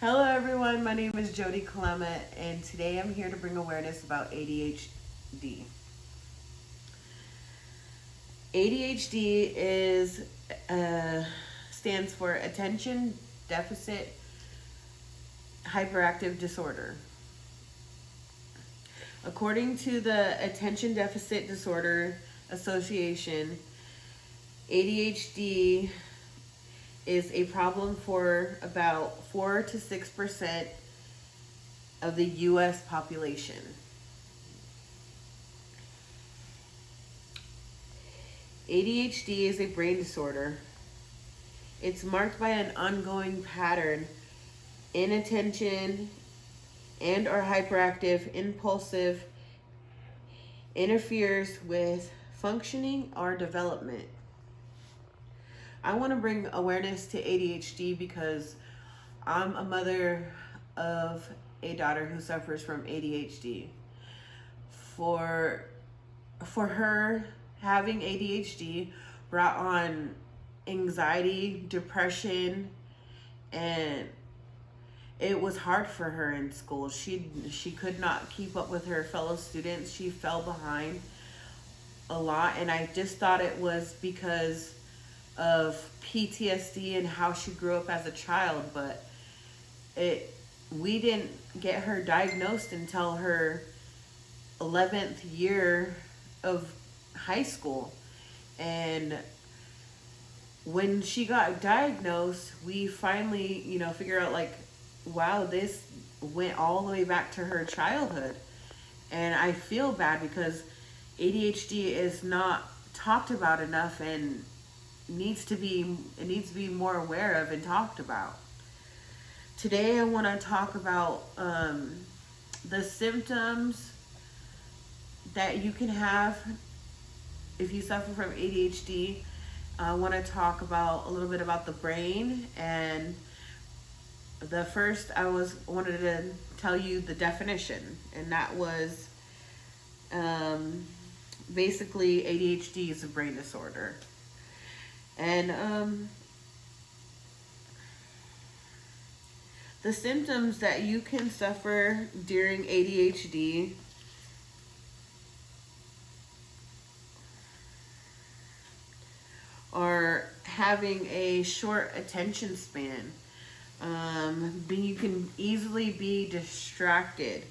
Hello everyone, my name is Jody Clement and today I'm here to bring awareness about ADHD. ADHD stands for Attention Deficit Hyperactive Disorder. According to the Attention Deficit Disorder Association, ADHD is a problem for about 4 to 6% of the US population. ADHD is a brain disorder. It's marked by an ongoing pattern, inattention, and or hyperactive, impulsive, interferes with functioning or development. I want to bring awareness to ADHD because I'm a mother of a daughter who suffers from ADHD. For her, having ADHD brought on anxiety, depression, and it was hard for her in school. She could not keep up with her fellow students. She fell behind a lot, and I just thought it was because of PTSD and how she grew up as a child, but we didn't get her diagnosed until her 11th year of high school. And when she got diagnosed, we finally, figure out like, wow, this went all the way back to her childhood. And I feel bad because ADHD is not talked about enough and needs to be more aware of and talked about. Today I want to talk about the symptoms that you can have if you suffer from ADHD. I want to talk about a little bit about the brain, and the first wanted to tell you the definition, and that was basically ADHD is a brain disorder. And the symptoms that you can suffer during ADHD are having a short attention span. You can easily be distracted,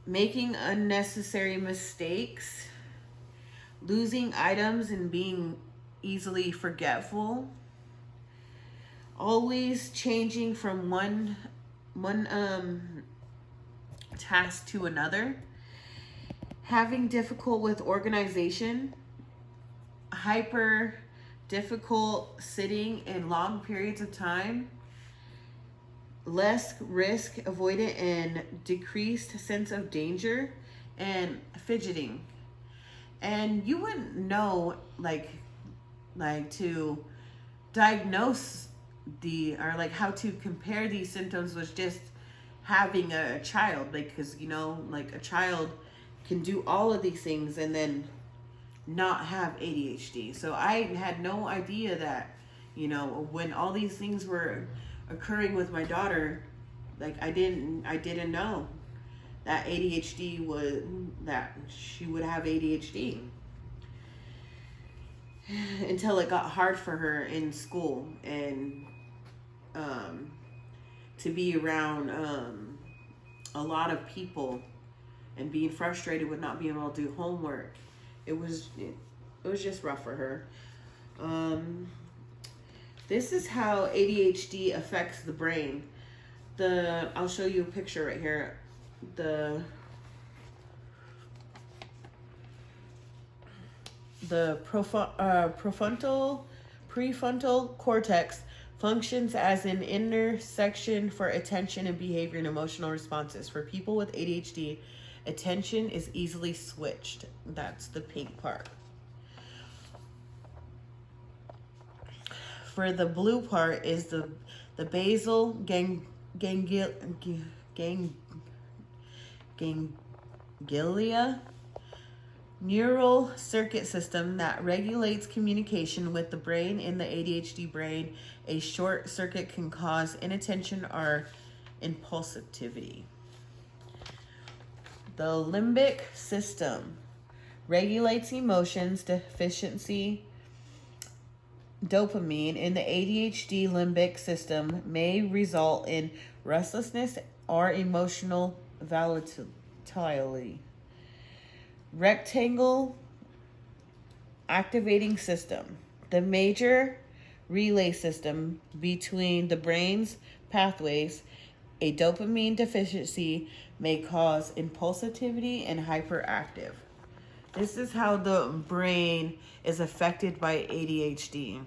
making unnecessary mistakes, losing items and being easily forgetful, always changing from one task to another, having difficult with organization, hyper difficult sitting in long periods of time, less risk avoidant and decreased sense of danger, and fidgeting. And you wouldn't know like to diagnose how to compare these symptoms was just having a child, because a child can do all of these things and then not have ADHD. So I had no idea that when all these things were occurring with my daughter, I didn't know that that she would have ADHD until it got hard for her in school, and to be around a lot of people and being frustrated with not being able to do homework. It was just rough for her. This is how ADHD affects the brain. I'll show you a picture right here. The prefrontal cortex functions as an intersection for attention and behavior and emotional responses. For people with ADHD, attention is easily switched. That's the pink part. For the blue part is the basal ganglia neural circuit system that regulates communication with the brain. In the ADHD brain, a short circuit can cause inattention or impulsivity. The limbic system regulates emotions. Deficiency dopamine in the ADHD limbic system may result in restlessness or emotional volatility. Rectangle activating system, the major relay system between the brain's pathways. A dopamine deficiency may cause impulsivity and hyperactive. This is how the brain is affected by ADHD.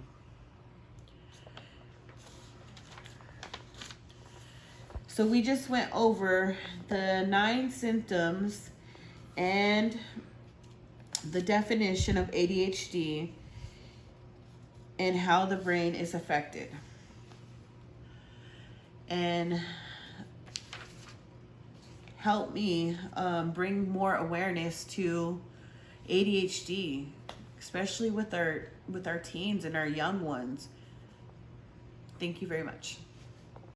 So we just went over the 9 symptoms and the definition of ADHD and how the brain is affected. And help me bring more awareness to ADHD, especially with our teens and our young ones. Thank you very much.